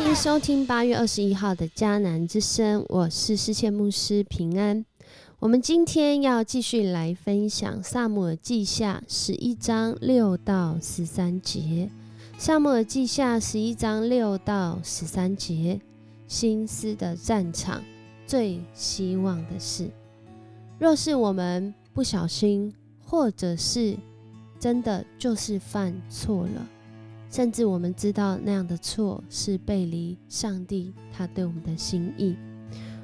迎收听8月21号的迦南之声，我是施倩牧师平安。我们今天要继续来分享撒母耳记下11章6到13节。撒母耳记下11章6到13节，心思的战场，最希望的是，若是我们不小心，或者是真的就是犯错了，甚至我们知道那样的错是背离上帝他对我们的心意，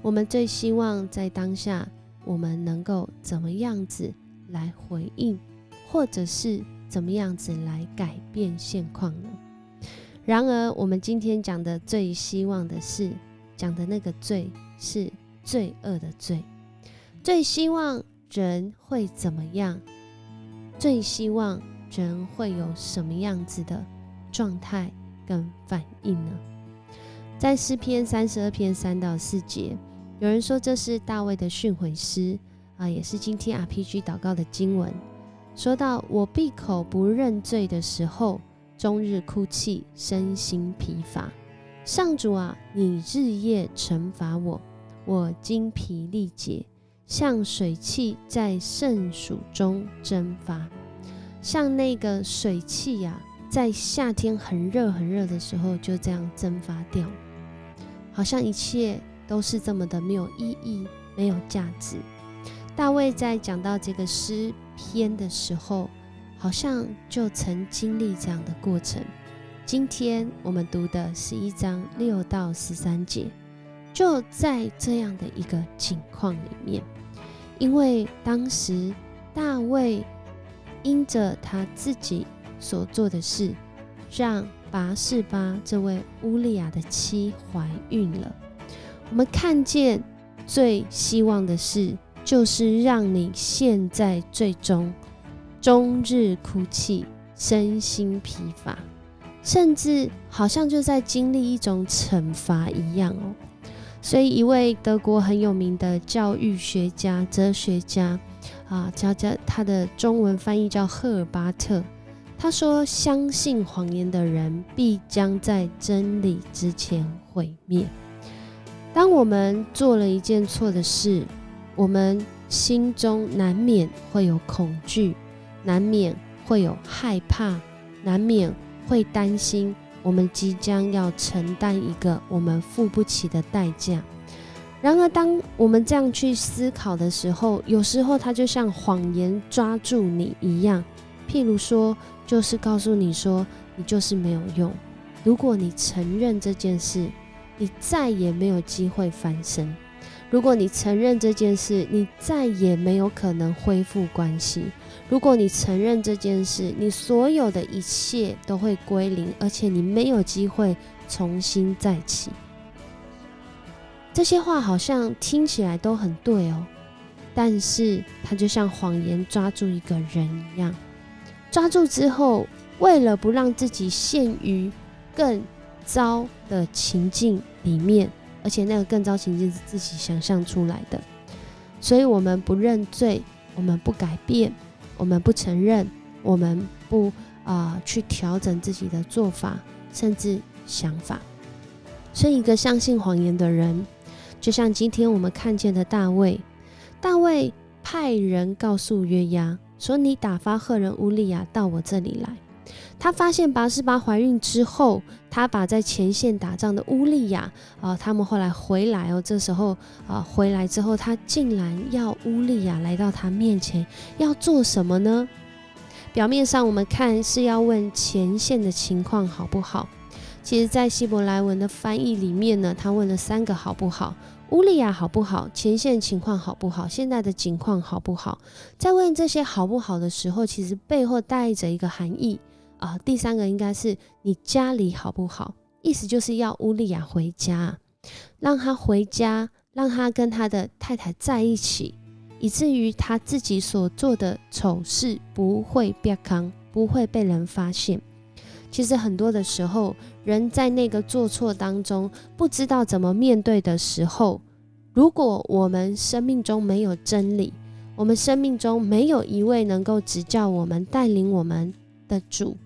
我们最希望在当下我们能够怎么样子来回应，或者是怎么样子来改变现况呢？然而我们今天讲的最希望的是，讲的那个罪是罪恶的罪，最希望人会怎么样，最希望人会有什么样子的状态跟反应呢？在诗篇32篇3到4节，有人说这是大卫的训诲诗也是今天 RPG 祷告的经文，说到我闭口不认罪的时候，终日哭泣，身心疲乏。上主啊，你日夜惩罚我，我精疲力竭，像水汽在盛暑中蒸发，像那个水汽在夏天很热很热的时候就这样蒸发掉，好像一切都是这么的没有意义，没有价值。大卫在讲到这个诗篇的时候，好像就曾经历这样的过程。今天我们读的11章6到13节，就在这样的一个情况里面。因为当时大卫因着他自己所做的事，让拔示巴这位乌利亚的妻怀孕了。我们看见最希望的事，就是让你现在最终终日哭泣，身心疲乏，甚至好像就在经历一种惩罚一样哦。所以一位德国很有名的教育学家、哲学家他的中文翻译叫赫尔巴特，他说，相信谎言的人必将在真理之前毁灭。当我们做了一件错的事，我们心中难免会有恐惧，难免会有害怕，难免会担心我们即将要承担一个我们付不起的代价。然而当我们这样去思考的时候，有时候它就像谎言抓住你一样，譬如说就是告诉你说你就是没有用，如果你承认这件事，你再也没有机会翻身，如果你承认这件事，你再也没有可能恢复关系，如果你承认这件事，你所有的一切都会归零，而且你没有机会重新再起。这些话好像听起来都很对哦，但是它就像谎言抓住一个人一样，抓住之后，为了不让自己陷于更糟的情境里面，而且那个更糟情境是自己想象出来的，所以我们不认罪，我们不改变，我们不承认，我们不去调整自己的做法甚至想法。所以一个相信谎言的人，就像今天我们看见的大卫派人告诉约押说，你打发赫人乌利亚到我这里来。他发现拔示巴怀孕之后，他把在前线打仗的乌利亚他们后来回来这时候回来之后，他竟然要乌利亚来到他面前，要做什么呢？表面上我们看是要问前线的情况好不好，其实在希伯来文的翻译里面呢，他问了3个好不好，乌利亚好不好，前线情况好不好，现在的情况好不好。在问这些好不好的时候，其实背后带着一个含义第3个应该是你家里好不好，意思就是要乌利亚回家，让他回家，让他跟他的太太在一起，以至于他自己所做的丑事不会被扛，不会被人发现。其实很多的时候，人在那个做错当中不知道怎么面对的时候，如果我们生命中没有真理，我们生命中没有一位能够指教我们带领我们的主，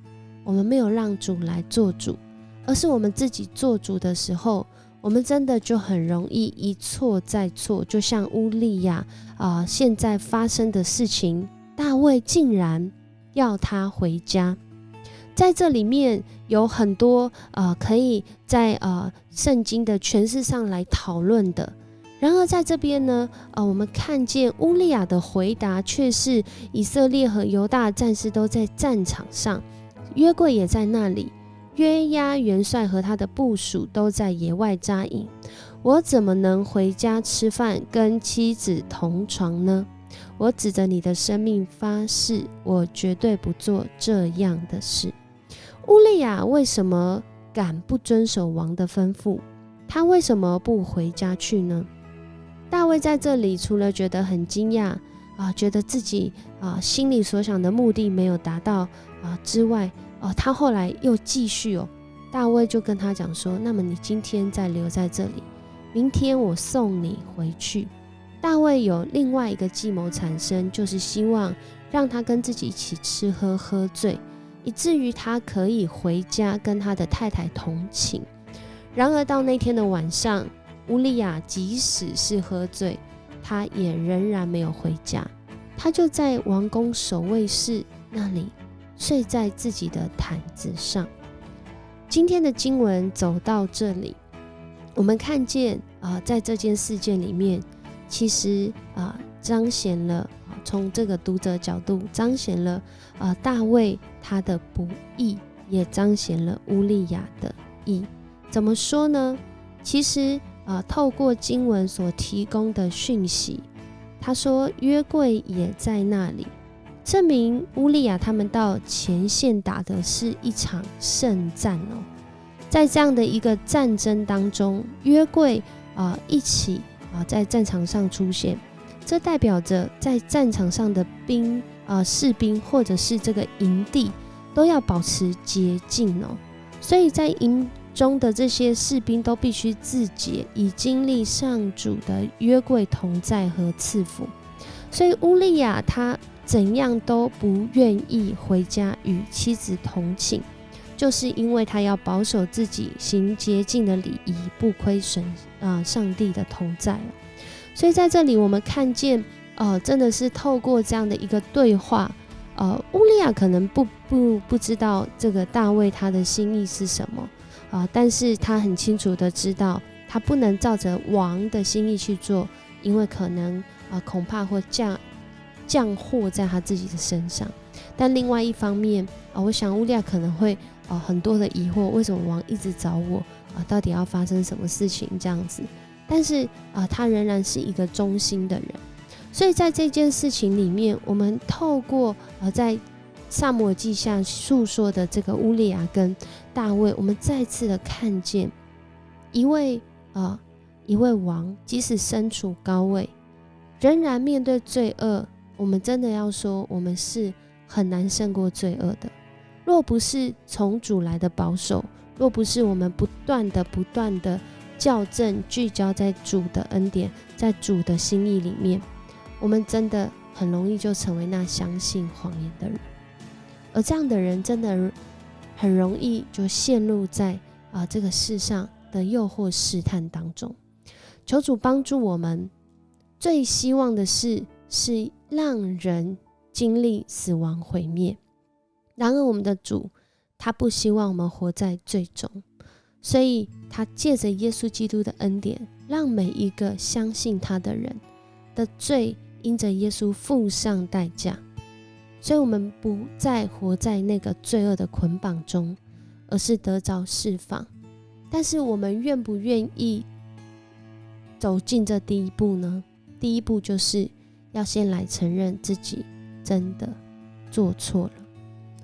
我们没有让主来做主，而是我们自己做主的时候，我们真的就很容易一错再错。就像乌利亚现在发生的事情，大卫竟然要他回家。在这里面有很多可以在圣经的诠释上来讨论的。然而在这边呢，我们看见乌利亚的回答却是以色列和犹大的战士都在战场上，约柜也在那里，约押元帅和他的部属都在野外扎营。我怎么能回家吃饭，跟妻子同床呢？我指着你的生命发誓，我绝对不做这样的事。乌利亚为什么敢不遵守王的吩咐？他为什么不回家去呢？大卫在这里除了觉得很惊讶觉得自己心里所想的目的没有达到之外，他后来又继续大卫就跟他讲说，那么你今天再留在这里，明天我送你回去。大卫有另外一个计谋产生，就是希望让他跟自己一起吃喝喝醉，以至于他可以回家跟他的太太同寝。然而到那天的晚上，乌利亚即使是喝醉，他也仍然没有回家，他就在王宫守卫室那里睡在自己的毯子上。今天的经文走到这里，我们看见在这件事件里面，其实彰显了从这个读者角度彰显了大卫他的不义，也彰显了乌利亚的义。怎么说呢？其实透过经文所提供的讯息，他说约柜也在那里，证明乌利亚他们到前线打的是一场胜战在这样的一个战争当中，约柜一起在战场上出现，这代表着在战场上的士兵或者是这个营地都要保持洁净所以在营中的这些士兵都必须自洁，以经历上主的约柜同在和赐福。所以乌利亚他怎样都不愿意回家与妻子同寝，就是因为他要保守自己行洁净的礼仪，不亏损上帝的同在所以在这里我们看见真的是透过这样的一个对话，乌利亚可能不知道这个大卫他的心意是什么但是他很清楚的知道，他不能照着王的心意去做，因为可能恐怕会降祸在他自己的身上。但另外一方面我想乌利亚可能会很多的疑惑，为什么王一直找我到底要发生什么事情这样子。但是他仍然是一个忠心的人。所以在这件事情里面，我们透过在撒母耳记下述说的这个乌利亚跟大卫，我们再次的看见一位王，即使身处高位，仍然面对罪恶，我们真的要说，我们是很难胜过罪恶的。若不是从主来的保守，若不是我们不断的校正聚焦在主的恩典，在主的心意里面，我们真的很容易就成为那相信谎言的人。而这样的人真的很容易就陷入在这个世上的诱惑试探当中。求主帮助我们，最希望的是让人经历死亡毁灭。然而我们的主他不希望我们活在罪中，所以他借着耶稣基督的恩典，让每一个相信他的人的罪因着耶稣付上代价，所以我们不再活在那个罪恶的捆绑中，而是得着释放。但是我们愿不愿意走进这第一步呢？第一步就是要先来承认自己真的做错了，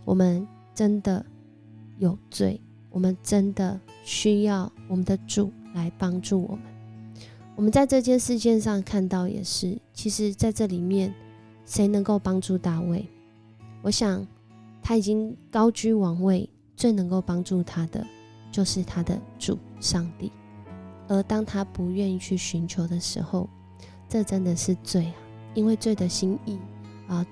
我们真的有罪，我们真的需要我们的主来帮助我们。我们在这件事件上看到也是，其实在这里面谁能够帮助大卫？我想他已经高居王位，最能够帮助他的就是他的主上帝。而当他不愿意去寻求的时候，这真的是罪因为罪的心意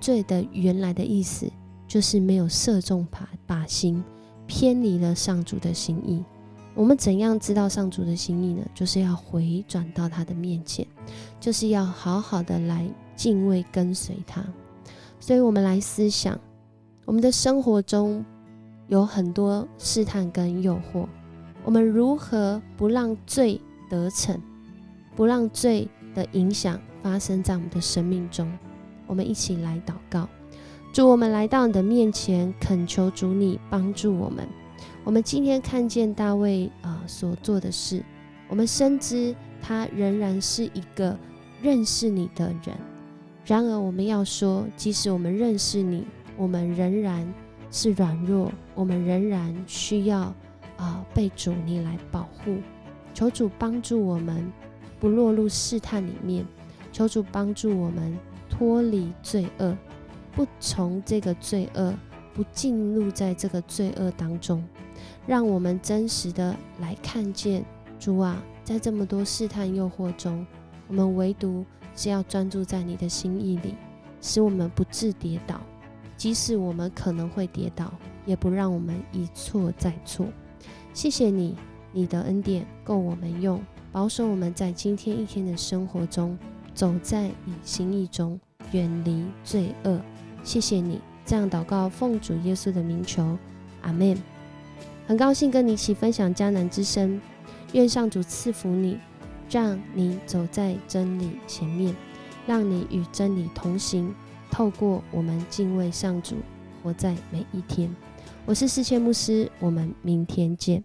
罪的原来的意思就是没有射中靶心，偏离了上主的心意。我们怎样知道上主的心意呢？就是要回转到他的面前，就是要好好的来敬畏跟随他。所以我们来思想，我们的生活中有很多试探跟诱惑，我们如何不让罪得逞，不让罪的影响发生在我们的生命中？我们一起来祷告。主，我们来到你的面前，恳求主你帮助我们。我们今天看见大卫所做的事，我们深知他仍然是一个认识你的人。然而我们要说，即使我们认识你，我们仍然是软弱，我们仍然需要被主你来保护。求主帮助我们不落入试探里面，求主帮助我们脱离罪恶，不从这个罪恶，不进入在这个罪恶当中，让我们真实的来看见主啊，在这么多试探诱惑中，我们唯独是要专注在你的心意里，使我们不致跌倒，即使我们可能会跌倒，也不让我们一错再错。谢谢你，你的恩典够我们用，保守我们在今天一天的生活中，走在你心意中，远离罪恶。谢谢你，这样祷告奉主耶稣的名求，阿们。很高兴跟你一起分享迦南之声，愿上主赐福你，让你走在真理前面，让你与真理同行，透过我们敬畏上主，活在每一天。我是世谦牧师，我们明天见。